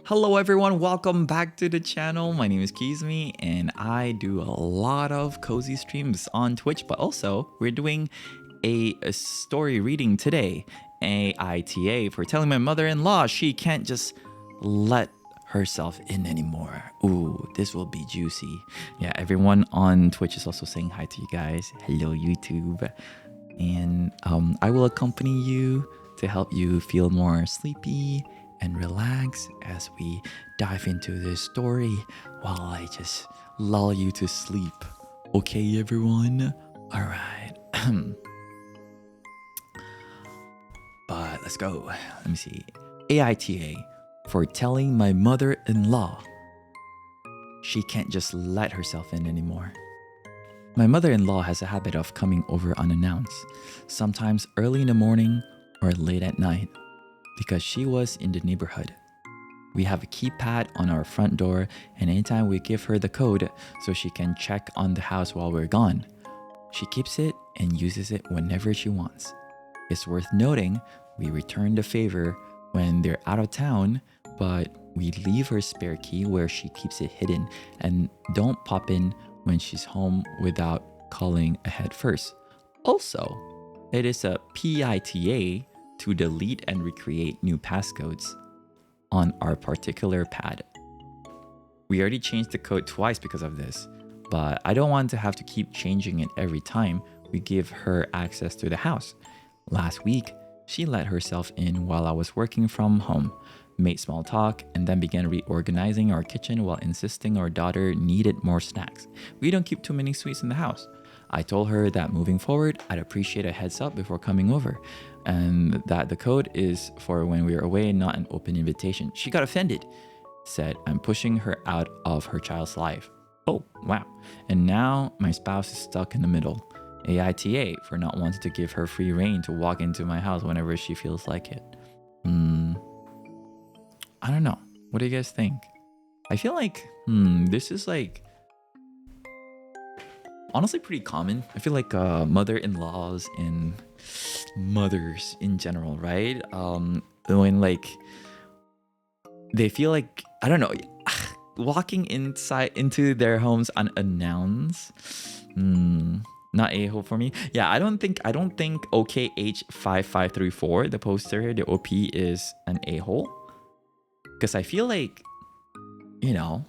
Hello everyone, welcome back to the channel. My name is Keyzmi and I do a lot of cozy streams on Twitch, but also we're doing a story reading today. AITA for telling my mother-in-law she can't just let herself in anymore. Ooh, this will be juicy. Yeah, everyone on Twitch is also saying hi to you guys. Hello YouTube. And I will accompany you to help you feel more sleepy and relax as we dive into this story while I just lull you to sleep. Okay, everyone? All right. But let's go. Let me see. AITA for telling my mother-in-law she can't just let herself in anymore. My mother-in-law has a habit of coming over unannounced, sometimes early in the morning or late at night, because she was in the neighborhood. We have a keypad on our front door, and anytime we give her the code so she can check on the house while we're gone, she keeps it and uses it whenever she wants. It's worth noting we return the favor when they're out of town, but we leave her spare key where she keeps it hidden and don't pop in when she's home without calling ahead first. Also, it is a PITA to delete and recreate new passcodes on our particular pad. We already changed the code twice because of this, but I don't want to have to keep changing it every time we give her access to the house. Last week, she let herself in while I was working from home, made small talk, and then began reorganizing our kitchen while insisting our daughter needed more snacks. We don't keep too many sweets in the house. I told her that moving forward, I'd appreciate a heads up before coming over, and that the code is for when we're away, not an open invitation. She got offended, said I'm pushing her out of her child's life. Oh, wow. And now my spouse is stuck in the middle. AITA for not wanting to give her free reign to walk into my house whenever she feels like it. I don't know. What do you guys think? I feel like, this is like honestly pretty common. I feel like mother-in-laws and mothers in general, right? When like they feel like, I don't know, walking into their homes unannounced. Not a-hole for me. Yeah, I don't think OKH5534, the poster here, the OP is an a-hole. Because I feel like, you know,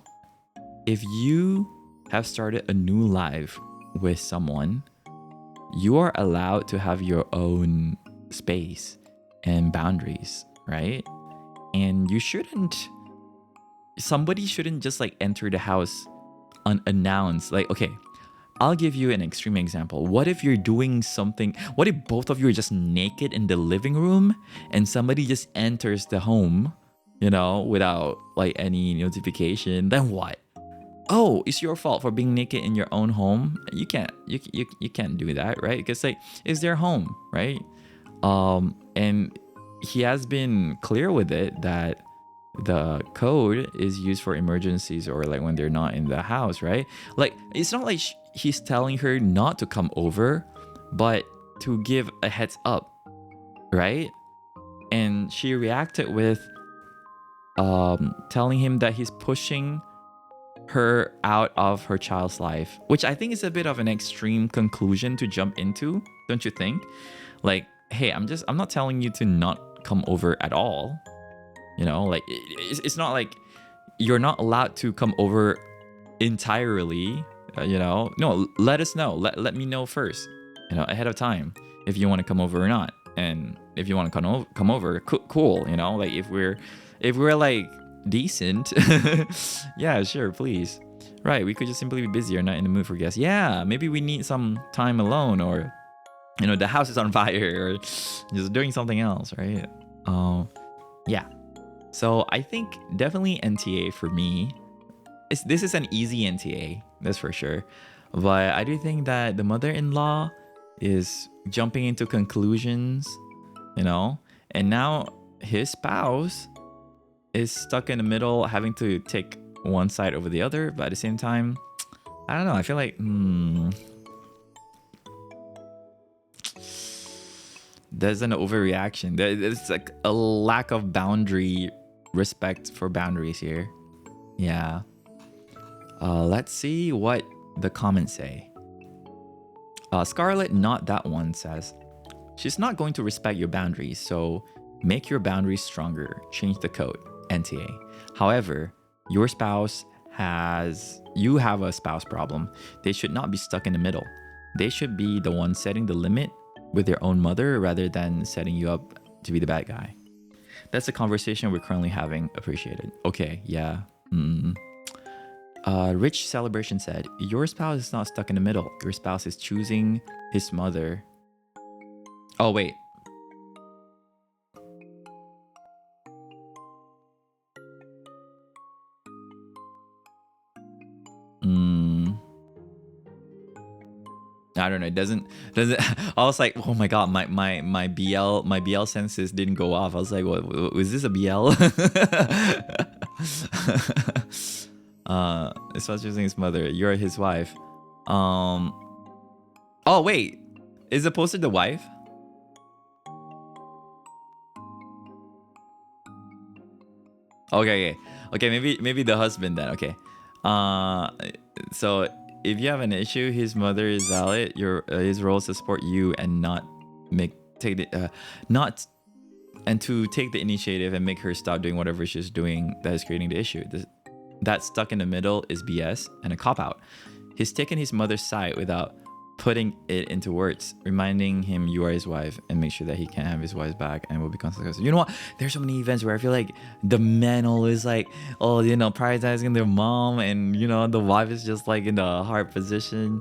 if you have started a new life with someone, you are allowed to have your own space and boundaries, right? And somebody shouldn't just like enter the house unannounced. Like, okay, I'll give you an extreme example. What if you're doing something? What if both of you are just naked in the living room and somebody just enters the home, you know, without like any notification? Then what? Oh, it's your fault for being naked in your own home. You can't do that, right? Because like it's their home, right? And he has been clear with it that the code is used for emergencies or like when they're not in the house, right? Like it's not like he's telling her not to come over, but to give a heads up, right? And she reacted with telling him that he's pushing her out of her child's life, which I think is a bit of an extreme conclusion to jump into, don't you think? Like, hey, I'm not telling you to not come over at all. You know, like it's not like you're not allowed to come over entirely. You know, no, let us know. Let me know first, you know, ahead of time if you want to come over or not. And if you want to come over, cool. You know, like if we're like decent, yeah, sure, please. Right, we could just simply be busy or not in the mood for guests. Yeah, maybe we need some time alone, or you know, the house is on fire, or just doing something else, right? Yeah. So I think definitely NTA for me. This is an easy NTA, that's for sure. But I do think that the mother-in-law is jumping into conclusions, you know, and now his spouse is stuck in the middle, having to take one side over the other. But at the same time, I don't know. I feel like there's an overreaction. There's like a lack of boundary respect for boundaries here. Yeah. Let's see what the comments say. Scarlett, not that one, says, she's not going to respect your boundaries, so make your boundaries stronger. Change the code, NTA. However, your spouse you have a spouse problem. They should not be stuck in the middle. They should be the one setting the limit with their own mother rather than setting you up to be the bad guy. That's the conversation we're currently having. Appreciated. Okay, yeah. Rich Celebration said, your spouse is not stuck in the middle. Your spouse is choosing his mother. Oh, wait. I don't know. It doesn't. I was like, oh my god, my BL senses didn't go off. I was like, what was this a BL? It's not choosing his mother. You're his wife. Oh wait, is it posted the wife? Okay. Maybe the husband then. Okay. So if you have an issue, his mother is valid. His role is to support you and to take the initiative and make her stop doing whatever she's doing that is creating the issue. That stuck in the middle is BS and a cop-out. He's taken his mother's side without putting it into words, reminding him you are his wife and make sure that he can have his wife back and will be consequences. You know what? There's so many events where I feel like the men always like, prioritizing their mom, and the wife is just like in the hard position.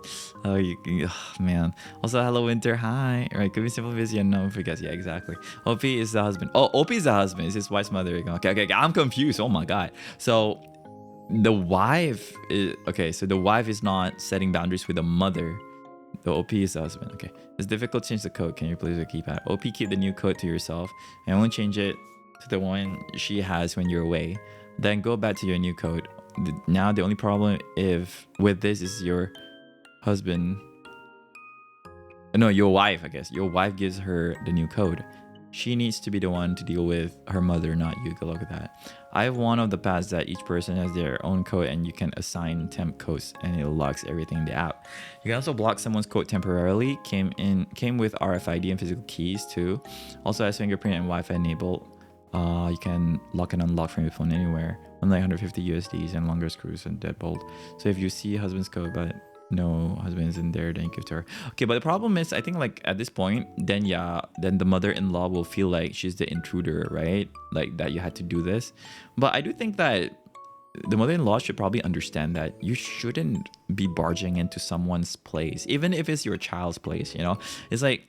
Man. Also, hello Winter, hi. All right, could be simple busy and no forgets. Yeah, exactly. OP is the husband. Oh, OP is the husband. It's his wife's mother. Okay. I'm confused. Oh my god. So the wife is not setting boundaries with the mother. The OP is the husband. Okay. It's difficult to change the code. Can you please keep it? OP, keep the new code to yourself and only change it to the one she has when you're away. Then go back to your new code. Now the only problem with this is your husband. No, your wife, I guess. Your wife gives her the new code. She needs to be the one to deal with her mother, not you. Good luck with that. I have one of the paths that each person has their own code and you can assign temp codes and it locks everything in the app. You can also block someone's code temporarily. Came with RFID and physical keys too. Also has fingerprint and Wi-Fi enabled. You can lock and unlock from your phone anywhere. Unlike 150 USDs and longer screws and deadbolt. So if you see husband's code but no husband is in there, then you give to her. Okay, but the problem is, I think like at this point, then the mother-in-law will feel like she's the intruder, right? Like that you had to do this. But I do think that the mother-in-law should probably understand that you shouldn't be barging into someone's place, even if it's your child's place. It's like,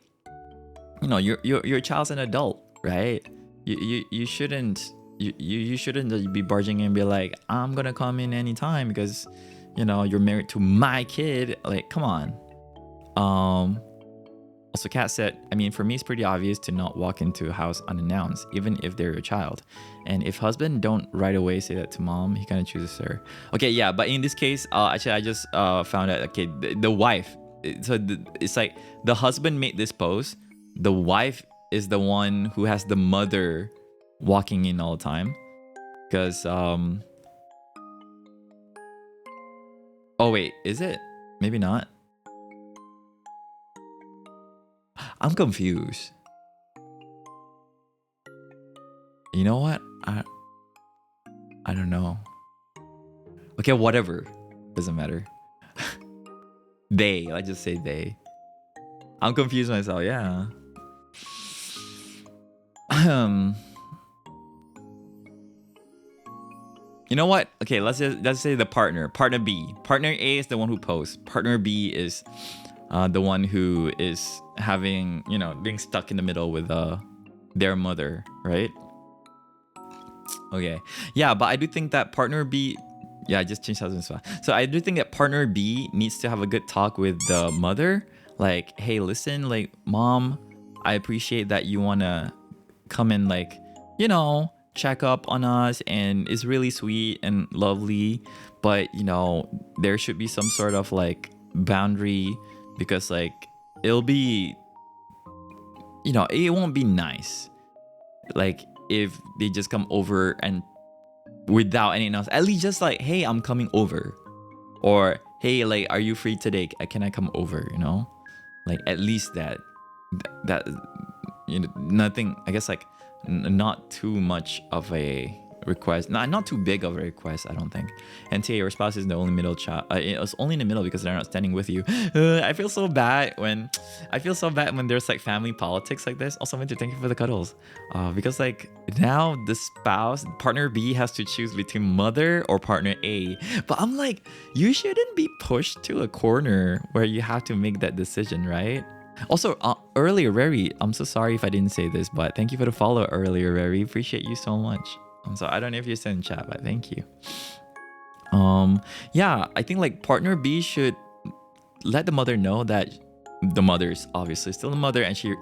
your child's an adult, right? You shouldn't be barging in and be like, I'm gonna come in anytime because you're married to my kid. Like, come on. Also, Kat said, for me, it's pretty obvious to not walk into a house unannounced, even if they're your child. And if husband don't right away say that to mom, he kind of chooses her. Okay, yeah, but in this case, actually, I just found out, okay, the wife. So it's like the husband made this post. The wife is the one who has the mother walking in all the time. Because, oh wait, is it? Maybe not. I'm confused. You know what? I don't know. Okay, whatever. Doesn't matter. I just say they. I'm confused myself, yeah. You know what? Okay, let's say the partner B. Partner A is the one who posts. Partner B is the one who is having, being stuck in the middle with their mother, right? Okay, yeah, but I do think that partner B, I just changed husband. So I do think that partner B needs to have a good talk with the mother. Like, hey, listen, like, mom, I appreciate that you wanna come and like, check up on us, and it's really sweet and lovely, but there should be some sort of like boundary, because like it'll be, it won't be nice like if they just come over and without anything else. At least just like, hey, I'm coming over, or hey, like, are you free today? Can I come over? You know, like at least that you know, nothing. I guess like not too much of a request, not too big of a request, I don't think. And TA, your spouse is the only middle child. It's only in the middle because they're not standing with you. I feel so bad when there's like family politics like this. Also, Winter, thank you for the cuddles. Because like now the spouse, partner B, has to choose between mother or partner A. But I'm like, you shouldn't be pushed to a corner where you have to make that decision, right? Also, earlier, Rary, I'm so sorry if I didn't say this, but thank you for the follow earlier, Rary. Appreciate you so much. So I don't know if you're still in chat, but thank you. Yeah, I think like partner B should let the mother know that the mother is obviously still the mother, and she,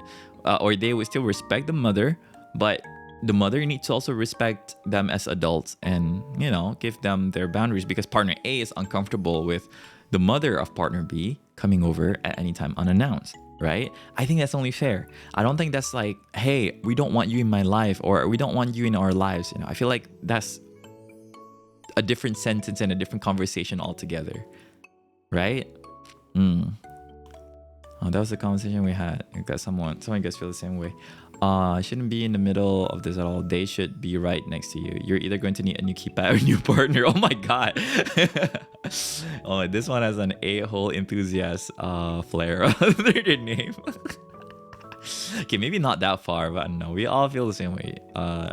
or they would still respect the mother, but the mother needs to also respect them as adults and, you know, give them their boundaries, because partner A is uncomfortable with the mother of partner B coming over at any time unannounced, right? I think that's only fair. I don't think that's like, hey, we don't want you in my life, or we don't want you in our lives. You know, I feel like that's a different sentence and a different conversation altogether, right? Oh, that was the conversation we had. I got some of you guys feel the same way. Shouldn't be in the middle of this at all. They should be right next to you. You're either going to need a new keypad or a new partner. Oh my god. Oh, this one has an a-hole enthusiast flair under their name. Okay, maybe not that far, but no, we all feel the same way.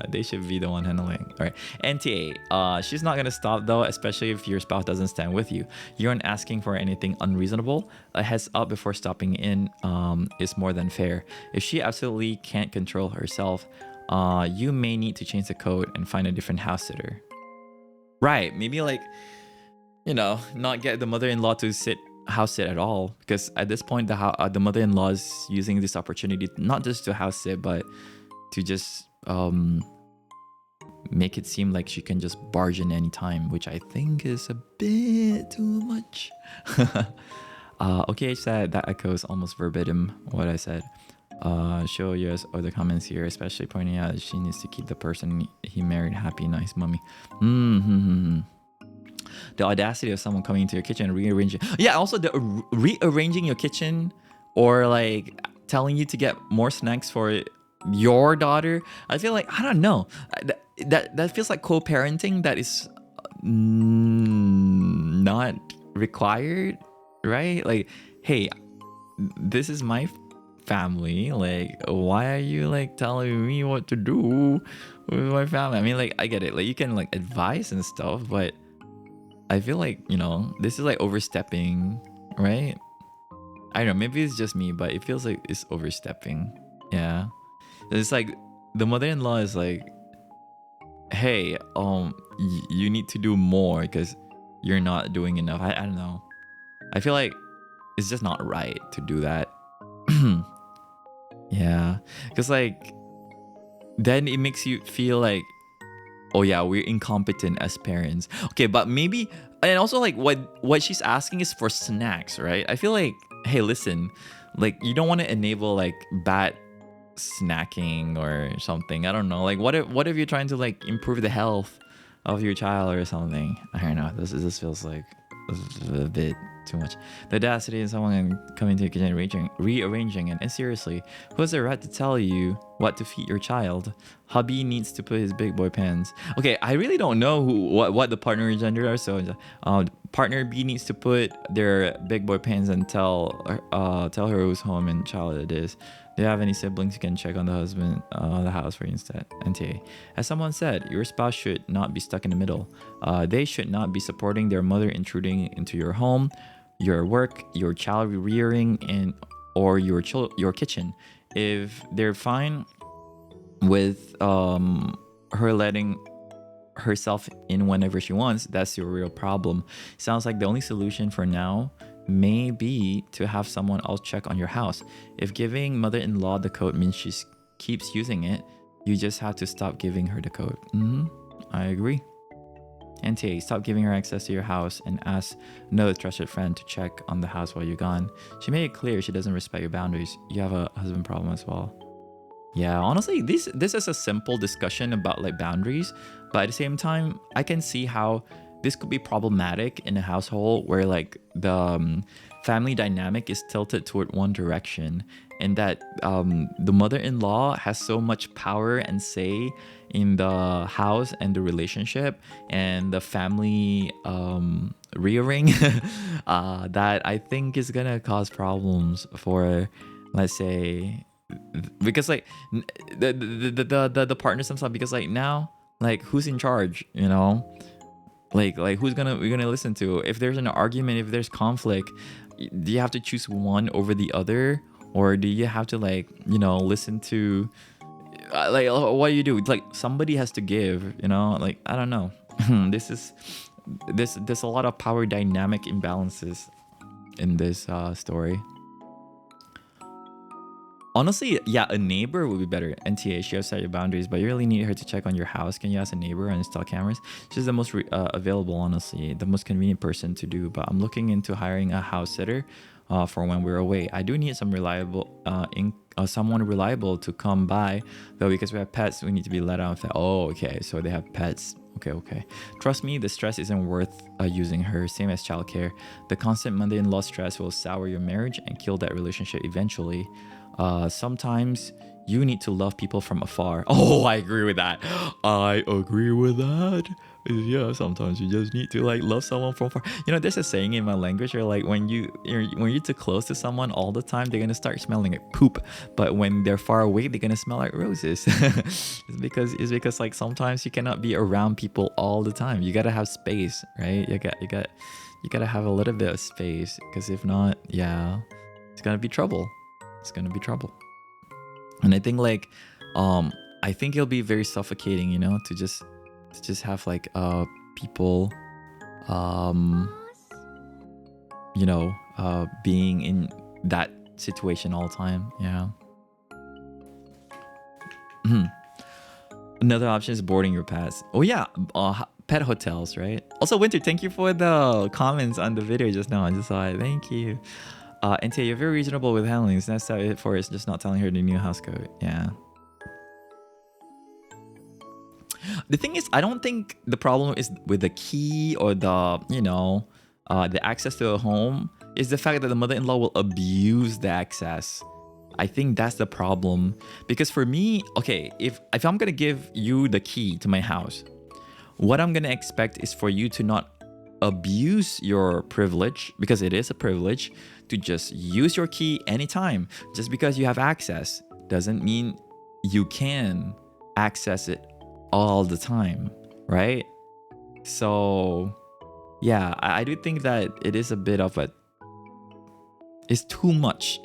They should be the one handling. All right, NTA. She's not gonna stop though, especially if your spouse doesn't stand with you. You aren't asking for anything unreasonable. A heads up before stopping in is more than fair. If she absolutely can't control herself, you may need to change the code and find a different house sitter. Right? Maybe like, you know, not get the mother-in-law to house sit at all, because at this point the mother-in-law is using this opportunity not just to house sit, but to just make it seem like she can just barge in anytime, which I think is a bit too much. Okay, said that echoes almost verbatim what I said. Show us other comments here, especially pointing out she needs to keep the person he married happy. Nice mommy. The audacity of someone coming into your kitchen and rearranging. Yeah, also the rearranging your kitchen, or like telling you to get more snacks for your daughter. I feel like, I don't know. That feels like co-parenting that is not required, right? Like, hey, this is my family. Like, why are you like telling me what to do with my family? I mean, like, I get it. Like, you can like advise and stuff, but I feel like, you know, this is like overstepping, right? I don't know, maybe it's just me, but it feels like it's overstepping. Yeah. It's like the mother-in-law is like, hey, you need to do more because you're not doing enough. I don't know. I feel like it's just not right to do that. Yeah. Because like, then it makes you feel like, oh yeah, we're incompetent as parents. Okay, but maybe, and also like what she's asking is for snacks, right? I feel like, hey, listen, like you don't want to enable like bad snacking or something. I don't know. Like what if you're trying to like improve the health of your child or something? I don't know. This feels like a bit too much. The audacity of someone coming to your kitchen rearranging and seriously, who has the right to tell you what to feed your child? Hubby needs to put his big boy pants. Okay, I really don't know what the partner gender are. So partner B needs to put their big boy pants and tell her whose home and child it is. Do you have any siblings? You can check on the husband, the house for you instead. NTA. As someone said, your spouse should not be stuck in the middle. They should not be supporting their mother intruding into your home, your work, your child rearing, or your kitchen. If they're fine with her letting herself in whenever she wants, that's your real problem. Sounds like the only solution for now may be to have someone else check on your house. If giving mother-in-law the code means she keeps using it, you just have to stop giving her the code. I agree. NTA, stop giving her access to your house and ask another trusted friend to check on the house while you're gone. She made it clear she doesn't respect your boundaries. You have a husband problem as well. Yeah, honestly, this is a simple discussion about like boundaries, But at the same time, I can see how this could be problematic in a household where like the family dynamic is tilted toward one direction, and that the mother-in-law has so much power and say in the house and the relationship and the family rearing that I think is gonna cause problems for, let's say, because like the partners themselves, because like now, like, who's in charge, you know? Like who's we're gonna listen to if there's an argument, if there's conflict? Do you have to choose one over the other, or do you have to, like, you know, listen to like what do you do? It's like somebody has to give, you know? Like, I don't know. There's a lot of power dynamic imbalances in this story. Honestly, yeah, a neighbor would be better. NTA, she has set your boundaries, but you really need her to check on your house. Can you ask a neighbor and install cameras? She's the most available, honestly, the most convenient person to do. But I'm looking into hiring a house sitter for when we're away. I do need some someone reliable to come by, though, because we have pets. We need to be let out. Oh, okay, so they have pets. Okay. Trust me, the stress isn't worth using her. Same as childcare. The constant mother-in-law stress will sour your marriage and kill that relationship eventually. Sometimes you need to love people from afar. Oh, I agree with that. Yeah, sometimes you just need to, like, love someone from afar. You know, there's a saying in my language where, like, when you're too close to someone all the time, they're gonna start smelling like poop. But when they're far away, they're gonna smell like roses. it's because like sometimes you cannot be around people all the time. You gotta have space, right? You gotta have a little bit of space, because if not, yeah, it's gonna be trouble. And I think, like, I think it'll be very suffocating, you know, to just have, like, people you know, being in that situation all the time. Yeah. Another option is boarding your pets. Oh yeah, pet hotels, right? Also, Winter, thank you for the comments on the video just now. I just saw it. Thank you. NTA, you're very reasonable with handling. That's how it for is just not telling her the new house code. Yeah. The thing is, I don't think the problem is with the key or the, you know, the access to a home. Is the fact that the mother-in-law will abuse the access. I think that's the problem. Because for me, okay, if I'm gonna give you the key to my house, what I'm gonna expect is for you to not abuse your privilege, because it is a privilege, to just use your key anytime. Just because you have access doesn't mean you can access it all the time, right? So yeah, I do think that it is a bit of it's too much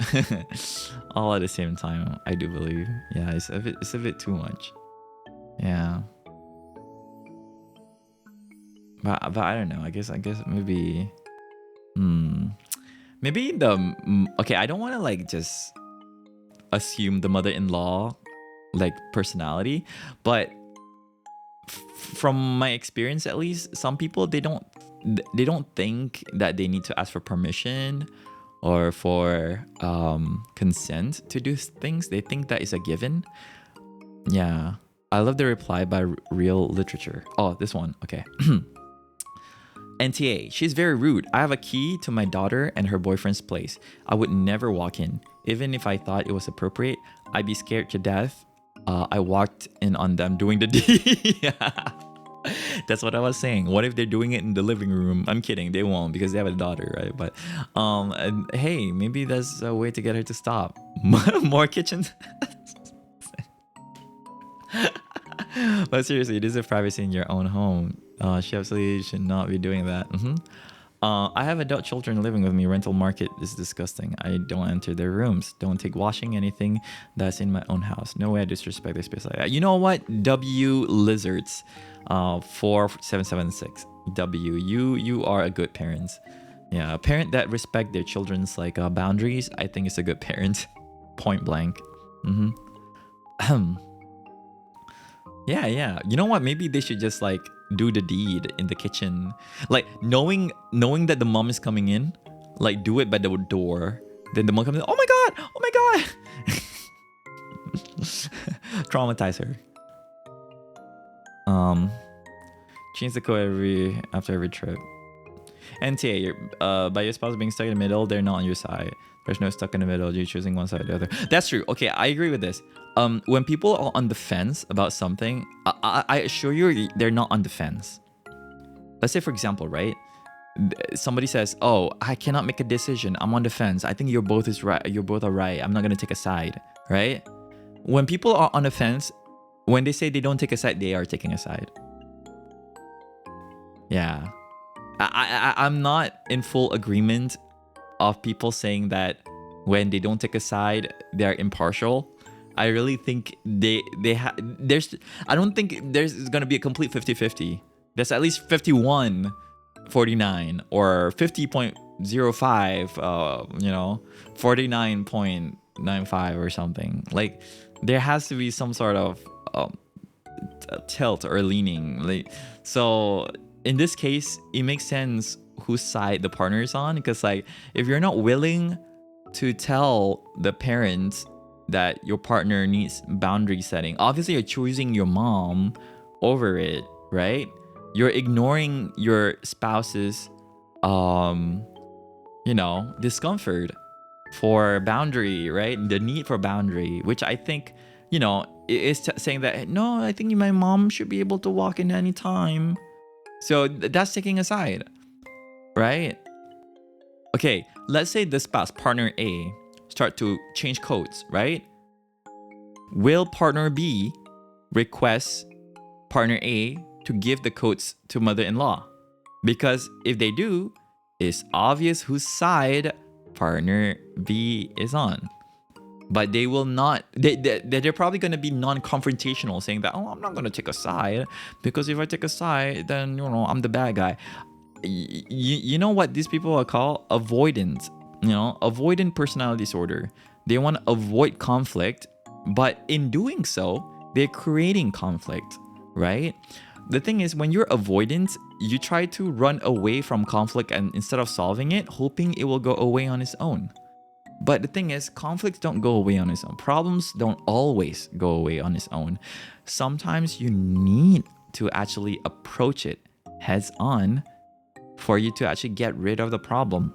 all at the same time. I do believe, yeah, it's a bit too much. Yeah. But I don't know. I guess maybe maybe okay, I don't want to, like, just assume the mother-in-law, like, personality, but from my experience, at least, some people, they don't think that they need to ask for permission or for consent to do things. They think that is a given. Yeah. I love the reply by Real Literature. Oh, this one. Okay. NTA, she's very rude. I have a key to my daughter and her boyfriend's place. I would never walk in. Even if I thought it was appropriate, I'd be scared to death. I walked in on them doing the deed. Yeah. That's what I was saying. What if they're doing it in the living room? I'm kidding. They won't, because they have a daughter, right? But and hey, maybe that's a way to get her to stop. More kitchens. But seriously, this is privacy in your own home. She absolutely should not be doing that. I have adult children living with me. Rental market is disgusting. I don't enter their rooms. Don't take washing anything that's in my own house. No way I disrespect their space like that. You know what? W Lizards 4776. W, you are a good parent. Yeah, a parent that respect their children's, like, boundaries, I think is a good parent. Point blank. Yeah. You know what? Maybe they should just, like, do the deed in the kitchen. Like, knowing that the mom is coming in, like, do it by the door. Then the mom comes in. Oh my god. Traumatize her. Change the code after every trip. NTA, by your spouse being stuck in the middle, they're not on your side. There's no stuck in the middle. You're choosing one side or the other. That's true. Okay, I agree with this. When people are on the fence about something, I assure you, they're not on the fence. Let's say, for example, right? Somebody says, "Oh, I cannot make a decision. I'm on the fence. I think you're both right. You're both are right. I'm not gonna take a side." Right? When people are on the fence, when they say they don't take a side, they are taking a side. Yeah. I'm not in full agreement of people saying that when they don't take a side, they're impartial. I really think I don't think there's gonna be a complete 50-50. There's at least 51-49 or 50.05, 49.95 or something. Like, there has to be some sort of tilt or leaning. So in this case, it makes sense whose side the partner is on, because like, if you're not willing to tell the parents that your partner needs boundary setting, obviously you're choosing your mom over it, right? You're ignoring your spouse's discomfort for boundary, right? The need for boundary, which I think, is saying that, no, I think my mom should be able to walk in any time. So that's taking a side, right? Okay, let's say the spouse, partner A, start to change codes, right? Will partner B request partner A to give the codes to mother-in-law? Because if they do, it's obvious whose side partner B is on. But they will not, they're probably going to be non-confrontational, saying that, oh, I'm not going to take a side, because if I take a side, then, I'm the bad guy. You know what these people are called? Avoidant. Avoidant personality disorder. They want to avoid conflict, but in doing so, they're creating conflict, right? The thing is, when you're avoidant, you try to run away from conflict, and instead of solving it, hoping it will go away on its own. But the thing is, conflicts don't go away on its own. Problems don't always go away on its own. Sometimes you need to actually approach it heads on for you to actually get rid of the problem.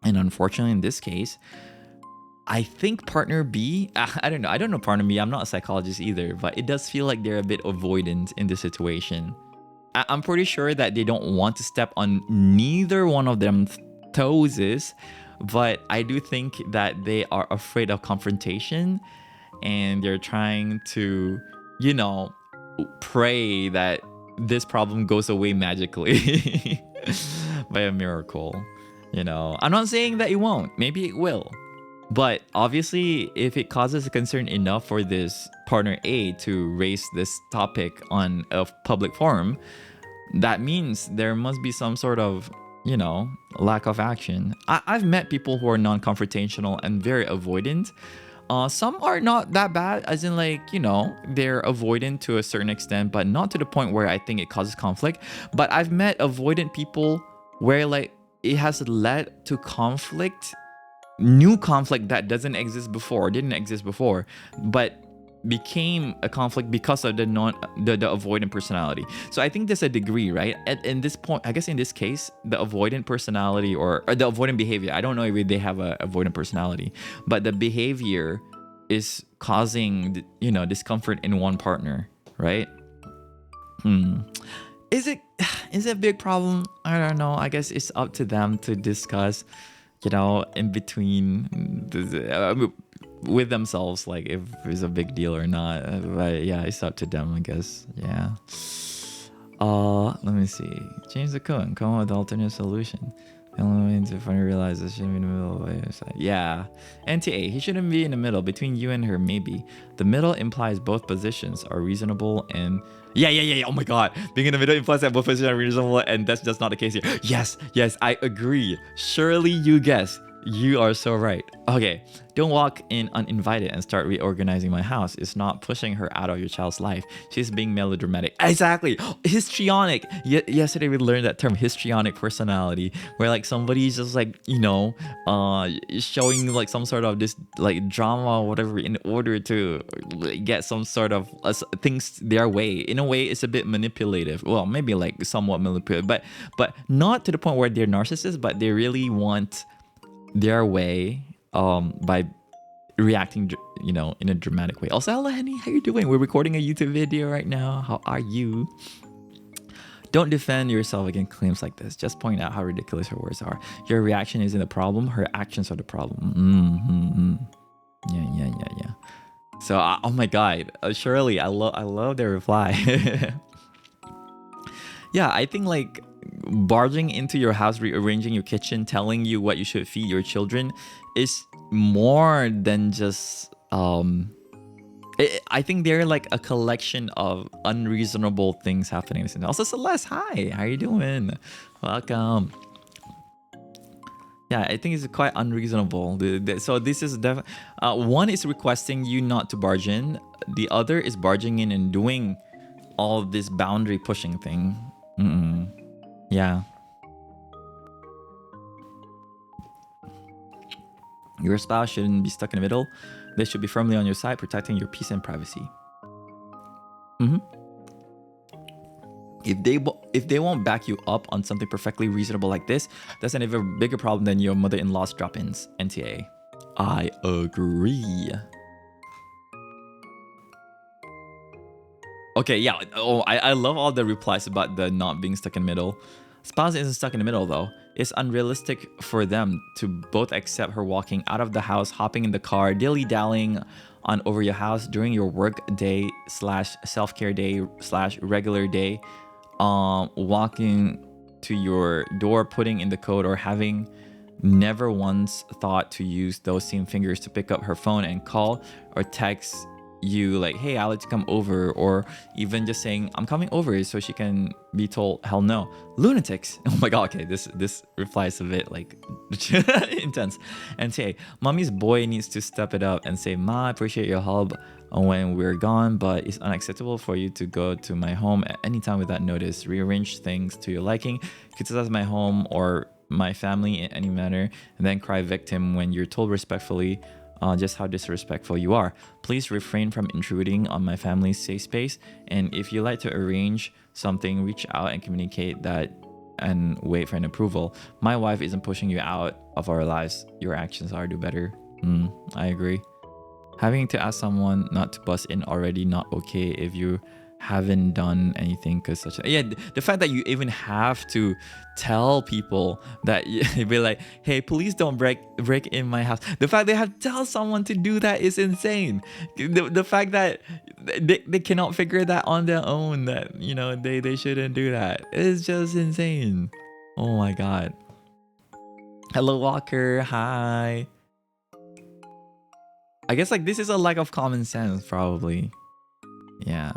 And unfortunately, in this case, I think partner B, I don't know partner B, I'm not a psychologist either, but it does feel like they're a bit avoidant in this situation. I'm pretty sure that they don't want to step on neither one of them's toes, but I do think that they are afraid of confrontation, and they're trying to, pray that this problem goes away magically by a miracle. I'm not saying that it won't. Maybe it will. But obviously, if it causes a concern enough for this partner A to raise this topic on a public forum, that means there must be some sort of, lack of action. I've met people who are non-confrontational and very avoidant. Some are not that bad, as in they're avoidant to a certain extent, but not to the point where I think it causes conflict. But I've met avoidant people where it has led to conflict, new conflict that didn't exist before, but became a conflict because of the avoidant personality. So I think there's a degree, right? In this point, I guess in this case, the avoidant personality or the avoidant behavior, I don't know if they have a avoidant personality, but the behavior is causing discomfort in one partner, right? Is it a big problem? I don't know. I guess it's up to them to discuss, in between with themselves, like if it's a big deal or not. But yeah, it's up to them, I guess. Yeah. Let me see. Change the code and come up with an alternate solution. The only way to finally realize this shouldn't be in the middle of the side. Yeah. NTA, he shouldn't be in the middle. Between you and her, maybe. The middle implies both positions are reasonable and... Yeah. Oh my god. Being in the middle implies that both positions are reasonable, and that's just not the case here. Yes, I agree. Surely you guessed. You are so right. Okay, don't walk in uninvited and start reorganizing my house. It's not pushing her out of your child's life. She's being melodramatic. Exactly. Histrionic. Yesterday we learned that term, histrionic personality, where like somebody's just like, showing like some sort of this like drama or whatever in order to get some sort of things their way. In a way, it's a bit manipulative. Well, maybe like somewhat manipulative, but not to the point where they're narcissists, but they really want their way by reacting in a dramatic way. Also, hello Henny, how you doing? We're recording a YouTube video right now. How are you? Don't defend yourself against claims like this. Just point out how ridiculous her words are. Your reaction isn't the problem, her actions are the problem. Yeah. So oh my god, Shirley, I love their reply. Yeah, I think like barging into your house, rearranging your kitchen, telling you what you should feed your children is more than just I think they're like a collection of unreasonable things happening. Also, Celeste, hi, how you doing? Welcome. Yeah, I think it's quite unreasonable. So this is definitely one is requesting you not to barge in. The other is barging in and doing all this boundary pushing thing. Yeah. Your spouse shouldn't be stuck in the middle. They should be firmly on your side, protecting your peace and privacy. If they won't back you up on something perfectly reasonable like this, that's an even bigger problem than your mother-in-law's drop-ins. NTA. I agree. Okay, yeah. Oh, I love all the replies about the not being stuck in the middle. Spouse isn't stuck in the middle though. It's unrealistic for them to both accept her walking out of the house, hopping in the car, dilly-dallying on over your house during your work day / self-care day / regular day, walking to your door, putting in the code, or having never once thought to use those same fingers to pick up her phone and call or text you like, hey, I'll let you come over, or even just saying I'm coming over so she can be told hell no. Lunatics. Oh my god, okay, this reply is a bit like intense. And say, mommy's boy needs to step it up and say, Ma, I appreciate your help when we're gone, but it's unacceptable for you to go to my home at any time without notice. Rearrange things to your liking, criticize my home or my family in any manner, and then cry victim when you're told respectfully just how disrespectful you are. Please refrain from intruding on my family's safe space, and if you like to arrange something, reach out and communicate that and wait for an approval. My wife isn't pushing you out of our lives. Your actions are. Do better. I agree. Having to ask someone not to bust in already not okay if you haven't done anything, because the fact that you even have to tell people that you'd be like, hey, please don't break in my house. The fact they have to tell someone to do that is insane. The fact that they cannot figure that on their own, that they shouldn't do that, is just insane. Oh my god. Hello Walker, hi. I guess like this is a lack of common sense probably. Yeah.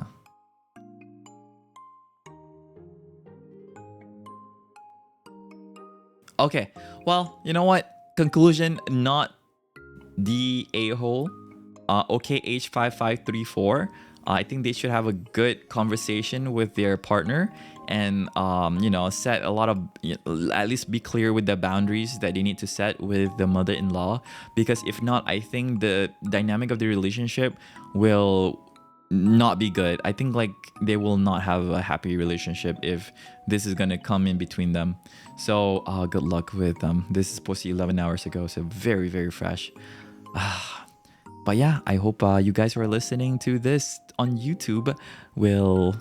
Okay, well, you know what? Conclusion, not the a-hole. OKH5534. I think they should have a good conversation with their partner and, set a lot of, at least be clear with the boundaries that they need to set with the mother-in-law. Because if not, I think the dynamic of the relationship will not be good. I think like they will not have a happy relationship if this is gonna come in between them. So good luck with them. This is posted 11 hours ago, so very, very fresh. But yeah, I hope you guys who are listening to this on YouTube will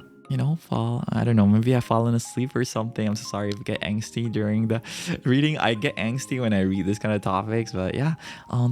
fall. I don't know, maybe I've fallen asleep or something. I'm so sorry if I get angsty during the reading. I get angsty when I read this kind of topics, but yeah,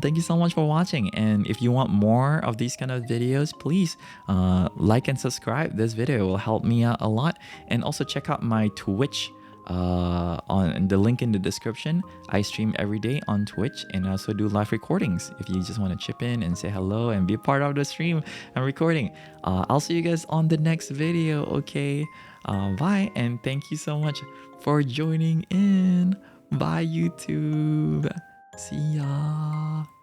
thank you so much for watching. And if you want more of these kind of videos, please like and subscribe. This video will help me out a lot. And also check out my Twitch on the link in the description. I stream every day on Twitch and I also do live recordings if you just want to chip in and say hello and be a part of the stream and recording. I'll see you guys on the next video. Okay, bye, and thank you so much for joining in. Bye YouTube. See ya.